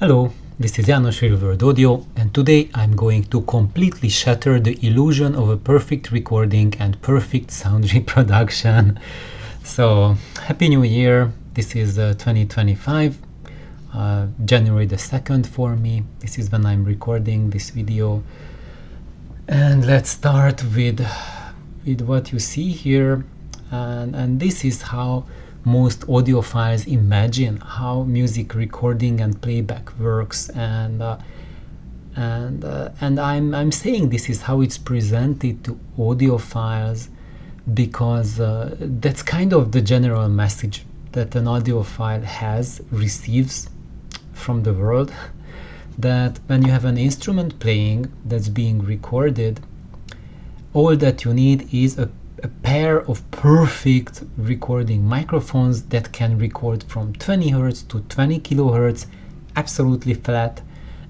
Hello, this is János Real World Audio, and today I'm going to completely shatter the illusion of a perfect recording and perfect sound reproduction. So, Happy New Year! This is 2025, January the 2nd for me. This is when I'm recording this video. And let's start with what you see here. And this is how most audiophiles imagine how music recording and playback works, and I'm saying this is how it's presented to audiophiles because that's kind of the general message that an audiophile receives from the world, that when you have an instrument playing that's being recorded, all that you need is a pair of perfect recording microphones that can record from 20 hertz to 20 kilohertz absolutely flat,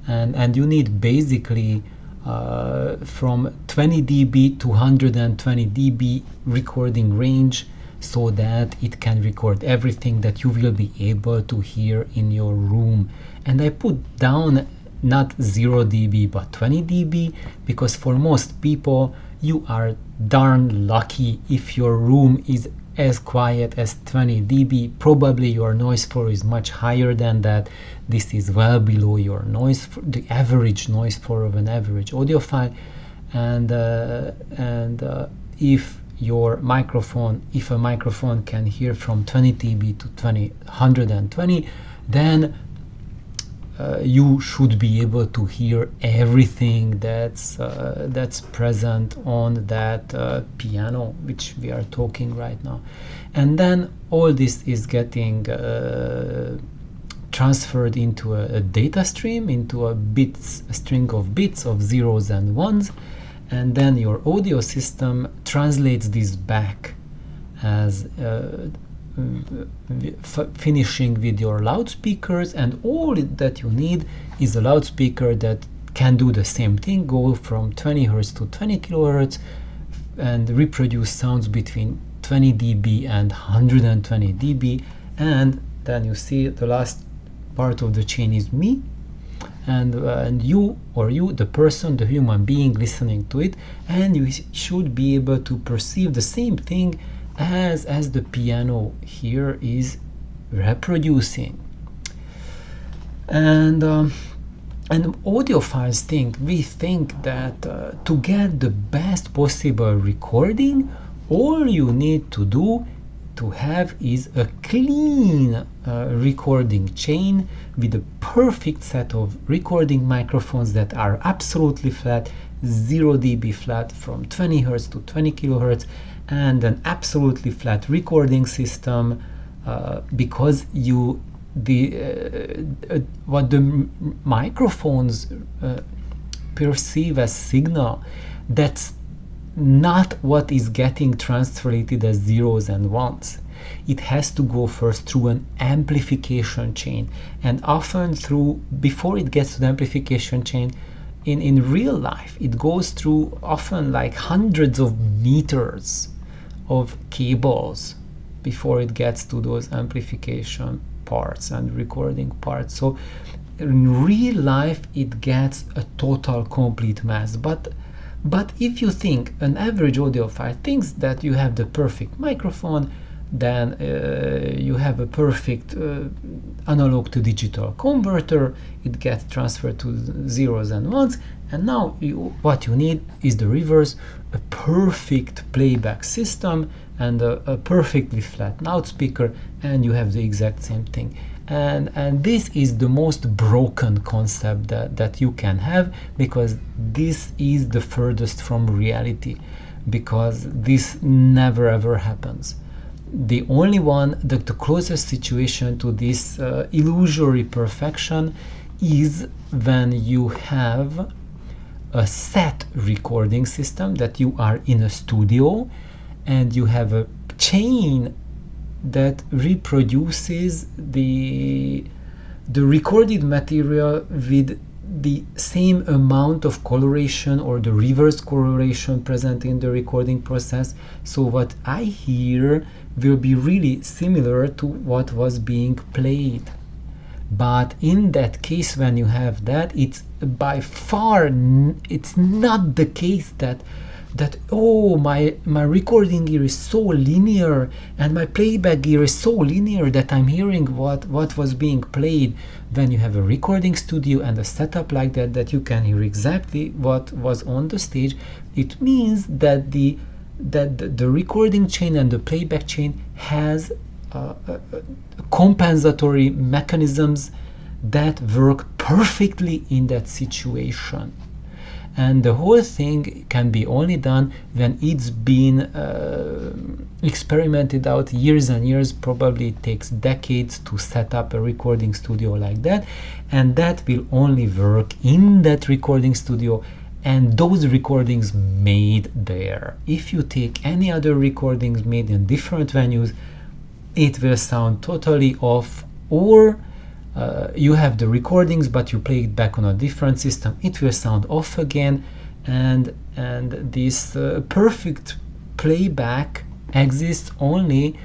and you need basically from 20 dB to 120 dB recording range so that it can record everything that you will be able to hear in your room. And I put down not 0 dB but 20 dB because for most people you are darn lucky if your room is as quiet as 20 dB. Probably your noise floor is much higher than that. This is well below your noise, the average noise floor of an average audiophile. And if a microphone can hear from 20 dB to 120, then you should be able to hear everything that's present on that piano which we are talking right now. And then all this is getting transferred into a data stream, into a string of bits of zeros and ones, and then your audio system translates this back as finishing with your loudspeakers, and all that you need is a loudspeaker that can do the same thing, go from 20 hertz to 20 kilohertz and reproduce sounds between 20 dB and 120 dB. And then you see the last part of the chain is me, and you, the person, the human being listening to it, and you should be able to perceive the same thing as the piano here is reproducing. And audiophiles we think that to get the best possible recording, all you need to have is a clean recording chain with a perfect set of recording microphones that are absolutely flat, 0 dB flat from 20 hertz to 20 kilohertz, and an absolutely flat recording system, because what the microphones perceive as signal, that's not what is getting translated as zeros and ones. It has to go first through an amplification chain, and often before it gets to the amplification chain, in real life it goes through often like hundreds of meters of cables before it gets to those amplification parts and recording parts. So in real life it gets a total complete mess. But if you think, an average audiophile thinks that you have the perfect microphone, then you have a perfect analog to digital converter, it gets transferred to zeros and ones, and now what you need is the reverse, a perfect playback system and a perfectly flat loudspeaker, and you have the exact same thing. And this is the most broken concept that you can have, because this is the furthest from reality, because this never ever happens. The only one, the closest situation to this illusory perfection is when you have a set recording system, that you are in a studio and you have a chain that reproduces the recorded material with the same amount of coloration or the reverse coloration present in the recording process. So what I hear will be really similar to what was being played. But in that case, when you have that, it's by far it's not the case that oh, my recording gear is so linear and my playback gear is so linear that I'm hearing what was being played. When you have a recording studio and a setup like that, that you can hear exactly what was on the stage, it means that the recording chain and the playback chain has compensatory mechanisms that work perfectly in that situation. And the whole thing can be only done when it's been experimented out years and years. Probably it takes decades to set up a recording studio like that, and that will only work in that recording studio and those recordings made there. If you take any other recordings made in different venues, it will sound totally off, or you have the recordings but you play it back on a different system, it will sound off again. And this perfect playback exists only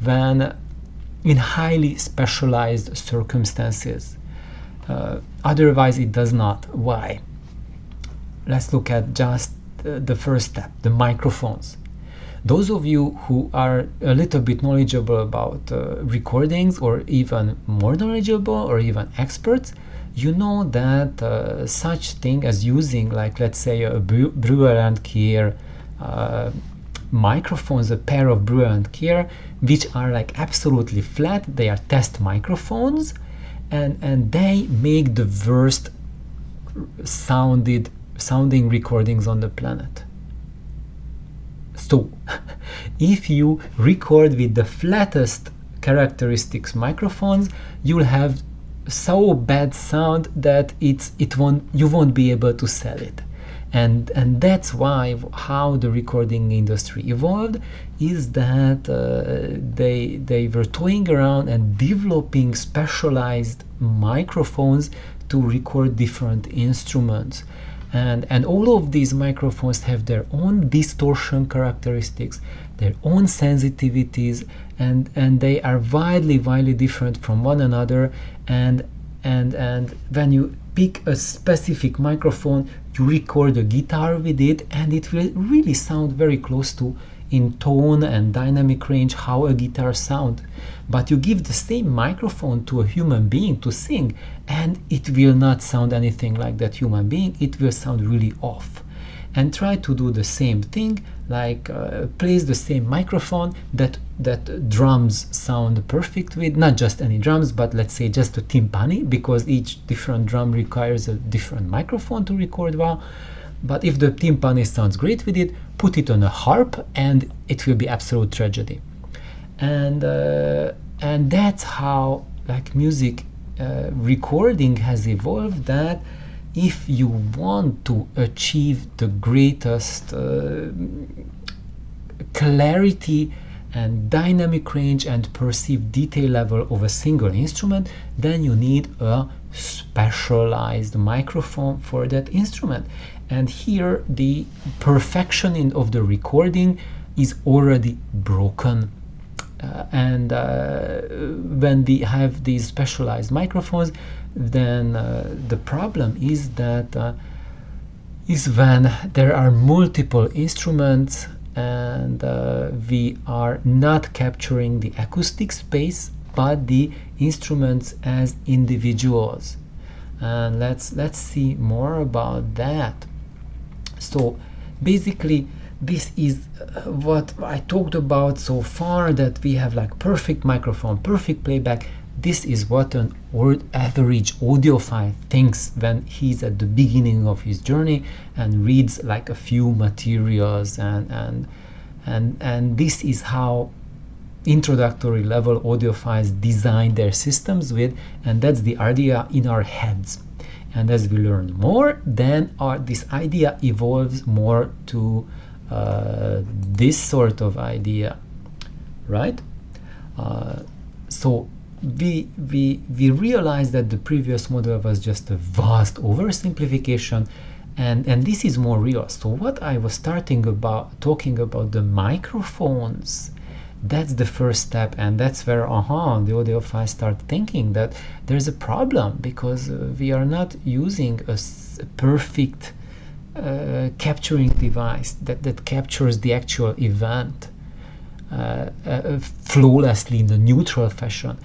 when in highly specialized circumstances. Otherwise it does not. Why? Let's look at just the first step, the microphones. Those of you who are a little bit knowledgeable about recordings, or even more knowledgeable, or even experts, you know that such thing as using, like, let's say, a Brewer and Keir microphones, a pair of Brewer and Keir, which are like absolutely flat. They are test microphones, and they make the worst sounding recordings on the planet. So, if you record with the flattest characteristics microphones, you'll have so bad sound that you won't be able to sell it. And that's why how the recording industry evolved is that they were toying around and developing specialized microphones to record different instruments. And all of these microphones have their own distortion characteristics, their own sensitivities, and they are widely different from one another. And when you pick a specific microphone, you record a guitar with it, and it will really sound very close to, in tone and dynamic range, how a guitar sounds. But you give the same microphone to a human being to sing, and it will not sound anything like that human being. It will sound really off. And try to do the same thing, like place the same microphone that drums sound perfect with, not just any drums, but let's say just a timpani, because each different drum requires a different microphone to record well. But if the timpani sounds great with it, put it on a harp and it will be absolute tragedy. And that's how, like, music recording has evolved, that if you want to achieve the greatest clarity and dynamic range and perceived detail level of a single instrument, then you need a specialized microphone for that instrument. And here the perfection of the recording is already broken. When we have these specialized microphones, then the problem is that is when there are multiple instruments and we are not capturing the acoustic space but the instruments as individuals. And let's see more about that. So basically this is what I talked about so far, that we have like perfect microphone, perfect playback. This is what an average audiophile thinks when he's at the beginning of his journey and reads like a few materials, and this is how introductory level audiophiles design their systems with, and that's the idea in our heads. And as we learn more, then this idea evolves more to this sort of idea, right? So we realize that the previous model was just a vast oversimplification, and this is more real. So what I was talking about the microphones, That's the first step, and that's where the audiophile start thinking that there's a problem, because we are not using a perfect capturing device that captures the actual event flawlessly in a neutral fashion.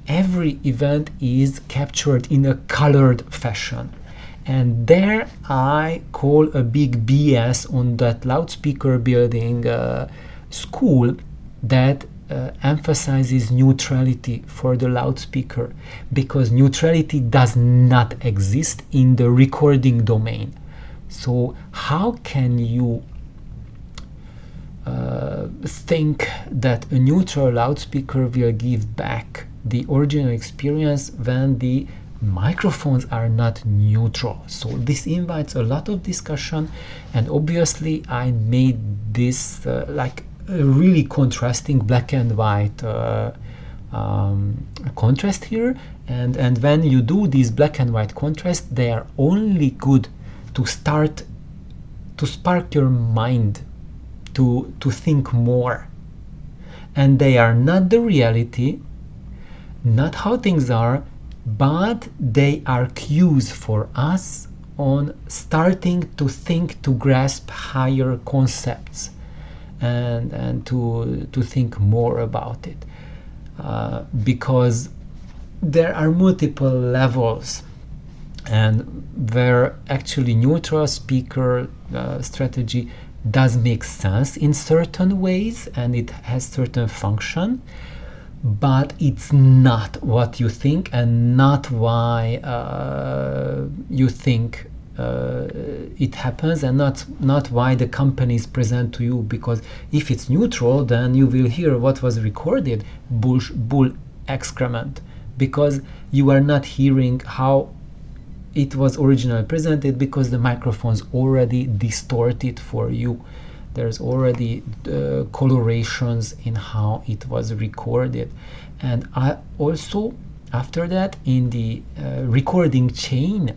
Every event is captured in a colored fashion, and there I call a big BS on that loudspeaker building school that emphasizes neutrality for the loudspeaker, because neutrality does not exist in the recording domain. So how can you think that a neutral loudspeaker will give back the original experience when the microphones are not neutral? So this invites a lot of discussion, and obviously I made this like a really contrasting black and white contrast here, and when you do these black and white contrasts, they are only good to start to spark your mind to think more, and they are not the reality, not how things are, but they are cues for us on starting to think, to grasp higher concepts, and to think more about it, because there are multiple levels, and where actually neutral speaker strategy does make sense in certain ways, and it has certain function, but it's not what you think, and not why you think it happens, and not why the companies present to you. Because if it's neutral, then you will hear what was recorded, bull excrement, because you are not hearing how it was originally presented, because the microphones already distort it for you. There's already colorations in how it was recorded. And I also, after that, in the recording chain,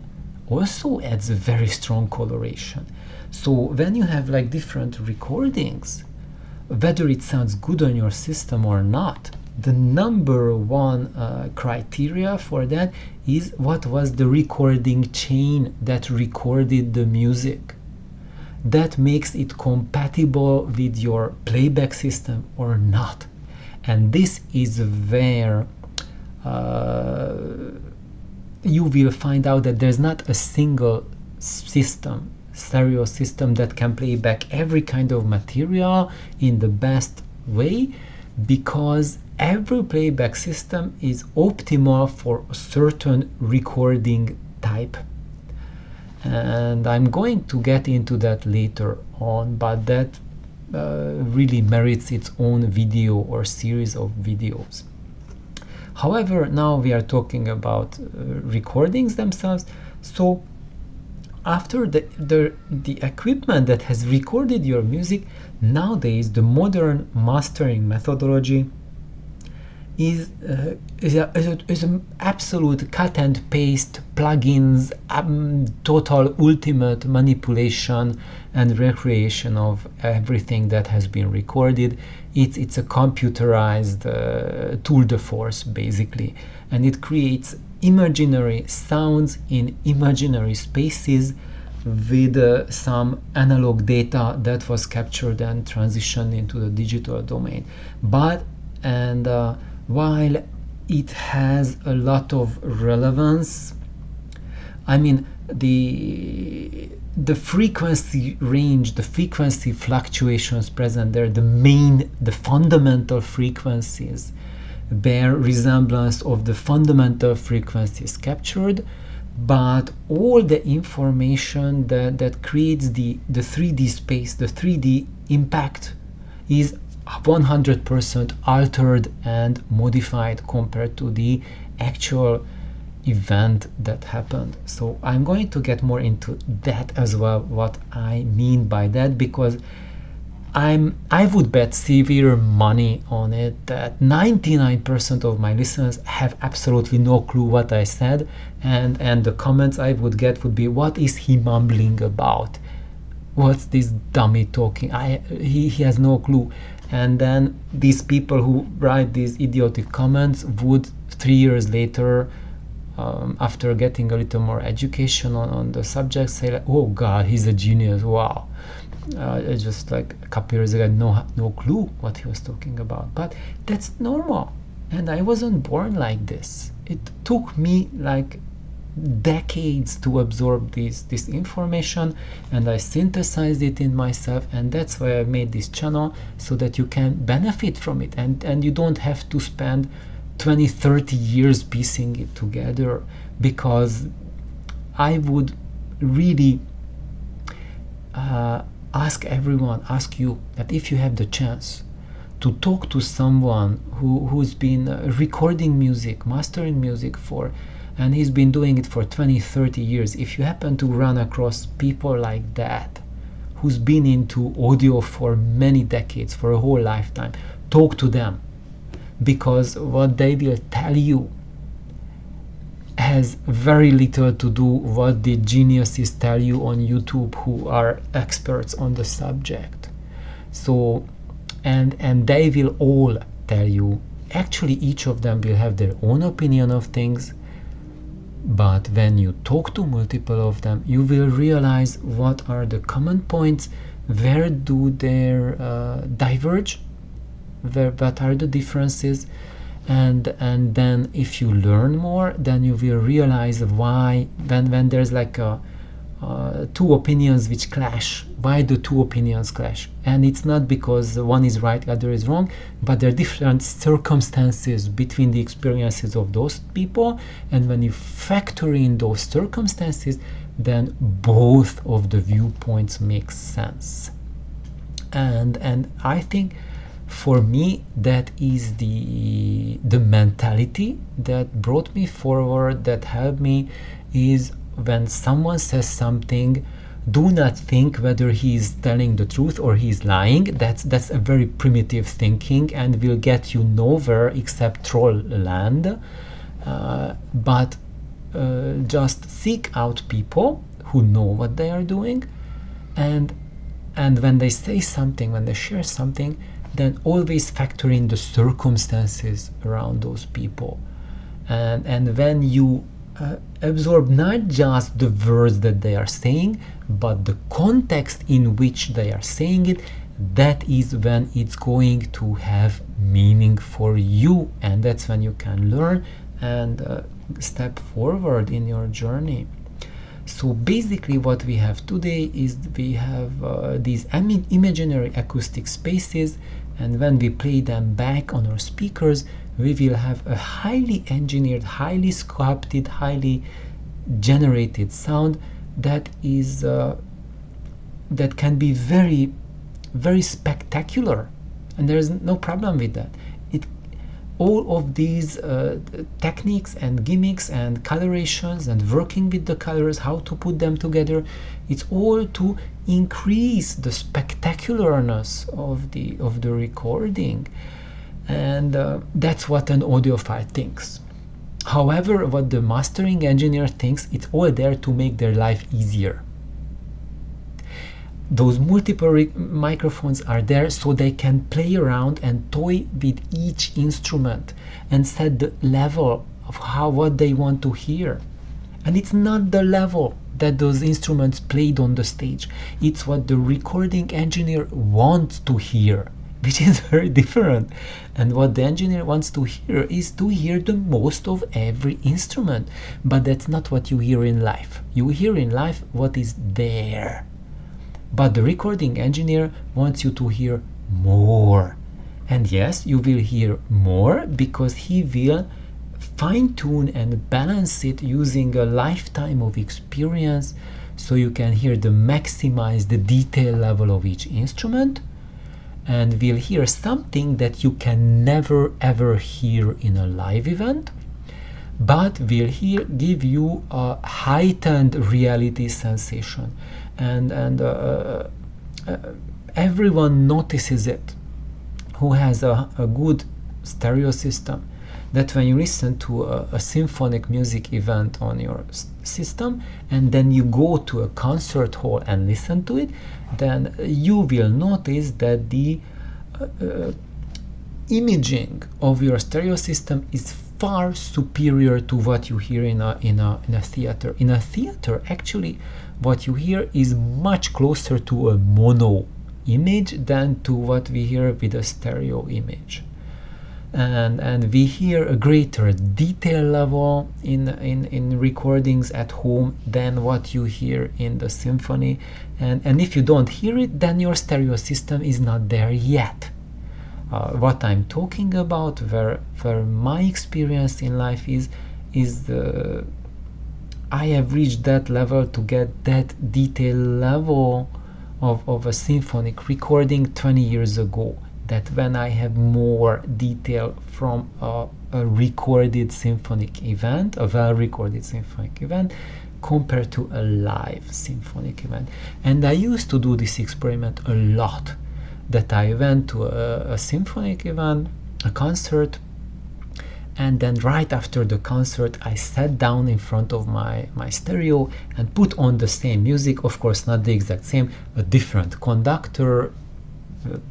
also adds a very strong coloration. So when you have like different recordings, whether it sounds good on your system or not, the number one criteria for that is what was the recording chain that recorded the music. That makes it compatible with your playback system or not. And this is where you will find out that there's not a single system, stereo system, that can play back every kind of material in the best way, because every playback system is optimal for a certain recording type. And I'm going to get into that later on, but that really merits its own video or series of videos. However, now we are talking about recordings themselves. So after the equipment that has recorded your music, nowadays the modern mastering methodology is an absolute cut and paste plugins, total ultimate manipulation and recreation of everything that has been recorded. It's a computerized tour de force, basically, and it creates imaginary sounds in imaginary spaces with some analog data that was captured and transitioned into the digital domain. While it has a lot of relevance, I mean, the frequency range, the frequency fluctuations present there, the fundamental frequencies bear resemblance of the fundamental frequencies captured, but all the information that creates the 3D space, the 3D impact, is 100% altered and modified compared to the actual event that happened. So I'm going to get more into that as well, what I mean by that, because I would bet severe money on it that 99% of my listeners have absolutely no clue what I said, and the comments I would get would be, what is he mumbling about? What's this dummy talking? He has no clue. And then these people who write these idiotic comments would 3 years later, after getting a little more education on the subject, say like, oh god, he's a genius, wow. Just like a couple years ago, I had no clue what he was talking about. But that's normal, and I wasn't born like this. It took me like decades to absorb this information, and I synthesized it in myself, and that's why I made this channel, so that you can benefit from it, and you don't have to spend 20-30 years piecing it together. Because I would really ask you that if you have the chance to talk to someone who's been recording music, mastering music and he's been doing it for 20-30 years, if you happen to run across people like that, who's been into audio for many decades, for a whole lifetime, talk to them, because what they will tell you has very little to do what the geniuses tell you on YouTube, who are experts on the subject. So and they will all tell you, actually each of them will have their own opinion of things, but when you talk to multiple of them, you will realize what are the common points, where do they diverge, what are the differences, and then if you learn more, then you will realize why, when there's like two opinions which clash, why the two opinions clash. And it's not because one is right, the other is wrong, but there are different circumstances between the experiences of those people, and when you factor in those circumstances, then both of the viewpoints make sense. And I think for me that is the mentality that brought me forward, that helped me, is when someone says something, do not think whether he's telling the truth or he's lying. That's a very primitive thinking and will get you nowhere except troll land. But just seek out people who know what they are doing, and when they say something, when they share something, then always factor in the circumstances around those people. And when you absorb not just the words that they are saying, but the context in which they are saying it, that is when it's going to have meaning for you, and that's when you can learn and step forward in your journey. So basically what we have today is we have these imaginary acoustic spaces, and when we play them back on our speakers, we will have a highly engineered, highly sculpted, highly generated sound that is that can be very, very spectacular, and there's no problem with that. All of these techniques and gimmicks and colorations and working with the colors, how to put them together, it's all to increase the spectacularness of the recording. And that's what an audiophile thinks. However, what the mastering engineer thinks, it's all there to make their life easier. Those multiple microphones are there so they can play around and toy with each instrument and set the level of what they want to hear. And it's not the level that those instruments played on the stage, it's what the recording engineer wants to hear, which is very different. And what the engineer wants to hear is to hear the most of every instrument, but that's not what you hear in life. You hear in life what is there, but the recording engineer wants you to hear more. And yes, you will hear more because he will fine-tune and balance it using a lifetime of experience, so you can hear maximize the detail level of each instrument, and will hear something that you can never ever hear in a live event, but will give you a heightened reality sensation. And everyone notices it who has a good stereo system, that when you listen to a symphonic music event on your system and then you go to a concert hall and listen to it, then you will notice that the imaging of your stereo system is far superior to what you hear in a theater. In a theater, actually, what you hear is much closer to a mono image than to what we hear with a stereo image. And we hear a greater detail level in recordings at home than what you hear in the symphony. And if you don't hear it, then your stereo system is not there yet. What I'm talking about, where my experience in life is I have reached that level to get that detail level of a symphonic recording 20 years ago. That when I have more detail from a recorded symphonic event, a well-recorded symphonic event, compared to a live symphonic event. And I used to do this experiment a lot. That I went to a symphonic event, a concert, and then right after the concert I sat down in front of my stereo and put on the same music, of course not the exact same, a different conductor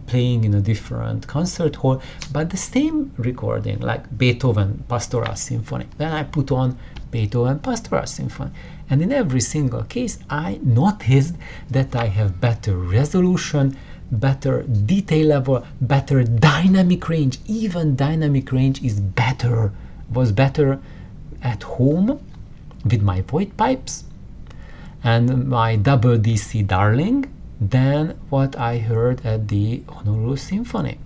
playing in a different concert hall, but the same recording, like Beethoven Pastoral Symphony. Then I put on Beethoven Pastoral Symphony, and in every single case I noticed that I have better resolution, better detail level, better dynamic range. Even dynamic range was better at home with my void pipes and my double DC Darling than what I heard at the Honolulu Symphony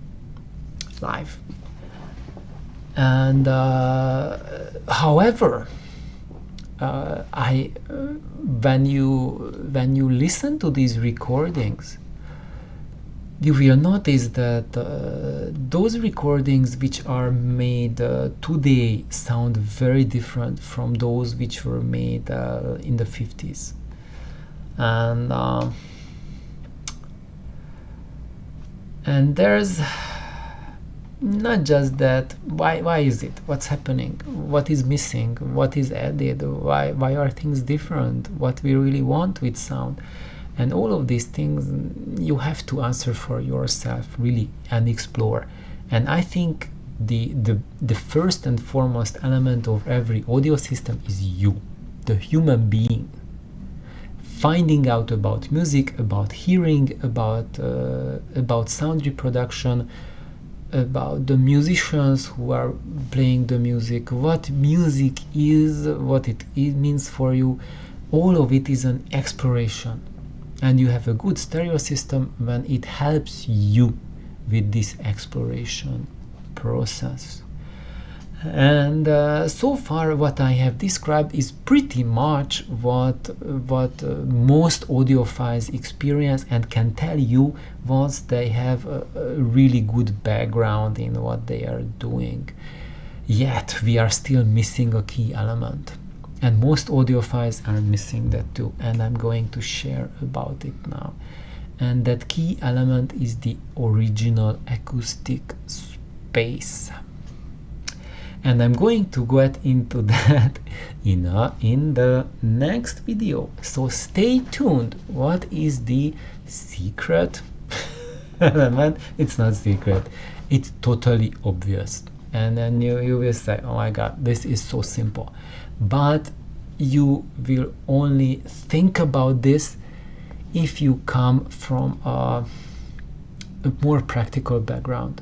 live. And however, when you listen to these recordings, you will notice that those recordings which are made today sound very different from those which were made in the 50s. And there's not just that. Why is it? What's happening? What is missing? What is added? Why are things different? What we really want with sound? And all of these things you have to answer for yourself, really, and explore. And I think the first and foremost element of every audio system is you, the human being. Finding out about music, about hearing, about sound reproduction, about the musicians who are playing the music, what music is, what it means for you. All of it is an exploration. And you have a good stereo system when it helps you with this exploration process. And so far what I have described is pretty much what most audiophiles experience and can tell you once they have a really good background in what they are doing. Yet we are still missing a key element. And most audiophiles are missing that too, and I'm going to share about it now. And that key element is the original acoustic space. And I'm going to get into that in the next video. So stay tuned. What is the secret element? It's not secret. It's totally obvious. And then you will say, oh my god, this is so simple. But you will only think about this if you come from a more practical background.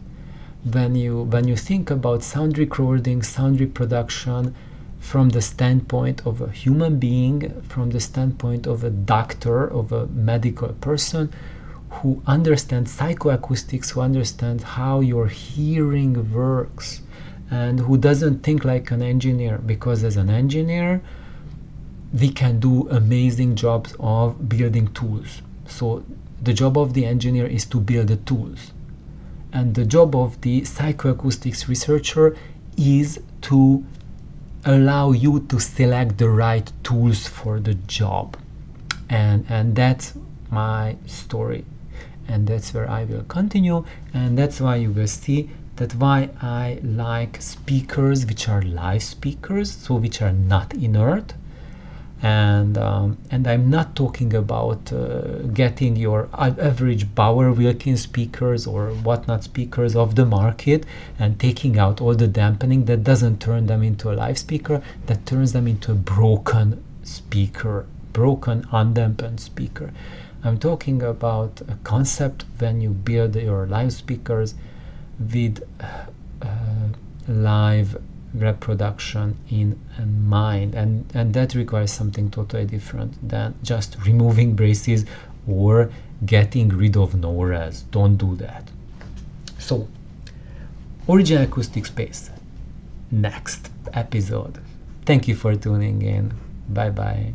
When you think about sound recording, sound reproduction from the standpoint of a human being, from the standpoint of a doctor, of a medical person who understands psychoacoustics, who understands how your hearing works, and who doesn't think like an engineer, because as an engineer we can do amazing jobs of building tools. So the job of the engineer is to build the tools, and the job of the psychoacoustics researcher is to allow you to select the right tools for the job. And that's my story, and that's where I will continue, and that's why you will see that why I like speakers which are live speakers, so which are not inert, And I'm not talking about getting your average Bauer Wilkins speakers or whatnot speakers off the market and taking out all the dampening. That doesn't turn them into a live speaker, that turns them into a broken speaker, broken undampened speaker. I'm talking about a concept when you build your live speakers with live reproduction in mind, and that requires something totally different than just removing braces or getting rid of no-res. Don't do that. So, original acoustic space, next episode. Thank you for tuning in. Bye bye.